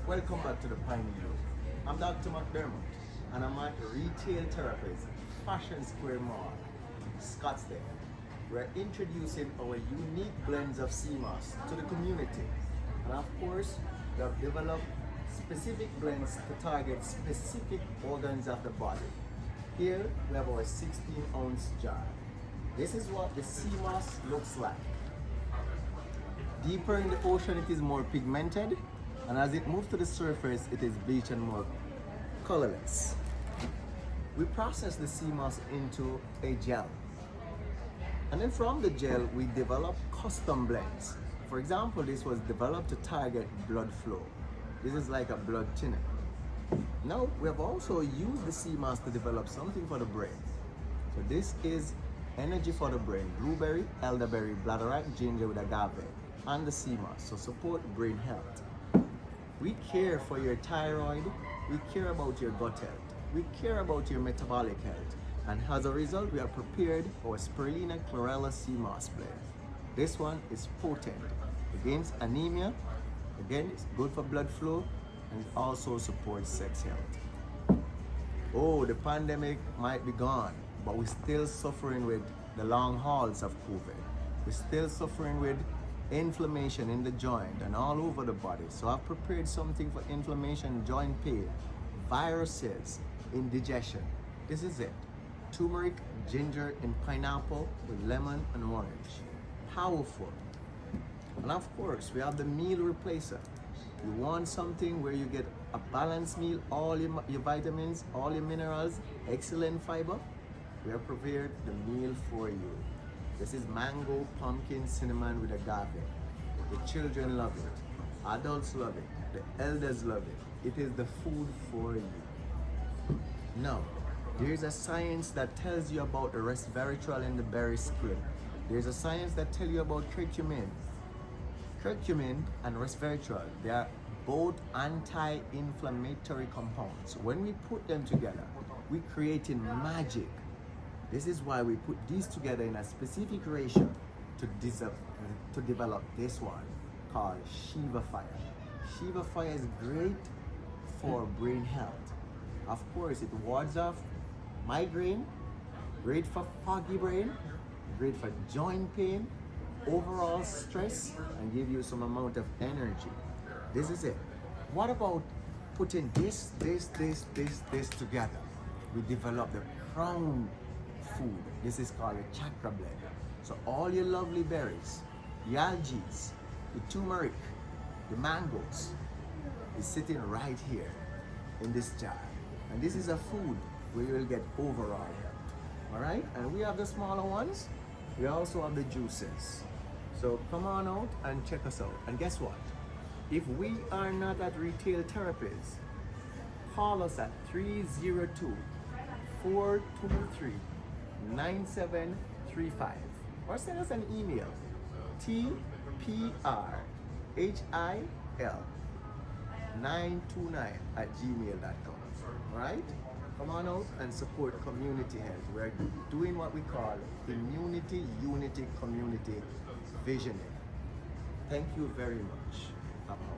Welcome back to the Pioneer. I'm Dr. McDermott, and I'm at Retail Therapies, Fashion Square Mall, Scottsdale. We're introducing our unique blends of CMOS to the community. And of course, we have developed specific blends to target specific organs of the body. Here, we have our 16-ounce jar. This is what the CMOS looks like. Deeper in the ocean, it is more pigmented, and as it moves to the surface, it is bleached and more colorless. We process the CMOS into a gel. And then from the gel, we develop custom blends. For example, this was developed to target blood flow. This is like a blood thinner. Now, we have also used the CMOS to develop something for the brain. So this is energy for the brain: blueberry, elderberry, bladderwrack, ginger with agave, and the CMOS, so support brain health. We care for your thyroid, we care about your gut health, we care about your metabolic health, and as a result, we have prepared our Spirulina Chlorella CMOS blend. This one is potent against anemia. Again, it's good for blood flow, and it also supports sex health. Oh, the pandemic might be gone, but we're still suffering with the long hauls of COVID. We're still suffering with inflammation in the joint and all over the body. So I've prepared something for inflammation, joint pain, viruses, indigestion. This is it. Turmeric, ginger, and pineapple with lemon and orange. Powerful. And of course, we have the meal replacer. You want something where you get a balanced meal, all your vitamins, all your minerals, excellent fiber. We have prepared the meal for you. This is mango, pumpkin, cinnamon with agave. The children love it. Adults love it. The elders love it. It is the food for you. Now, there's a science that tells you about the resveratrol in the berry skin. There's a science that tells you about curcumin. Curcumin and resveratrol, they are both anti-inflammatory compounds. When we put them together, we're creating magic. This is why we put these together in a specific ratio to develop this one called Shiva Fire. Shiva Fire is great for brain health. Of course, it wards off migraine, great for foggy brain, great for joint pain, overall stress, and give you some amount of energy. This is it. What about putting this together? We develop the crown food. This is called a chakra blend. So all your lovely berries, the algae, the turmeric, the mangoes is sitting right here in this jar. And this is a food where you will get overall health. All right? And we have the smaller ones. We also have the juices. So come on out and check us out. And guess what? If we are not at Retail Therapies, call us at 302-423-9735 or send us an email, tprhil929@gmail.com. All right? Come on out and support community health. We're doing what we call immunity, unity, community visioning. Thank you very much. I'm out.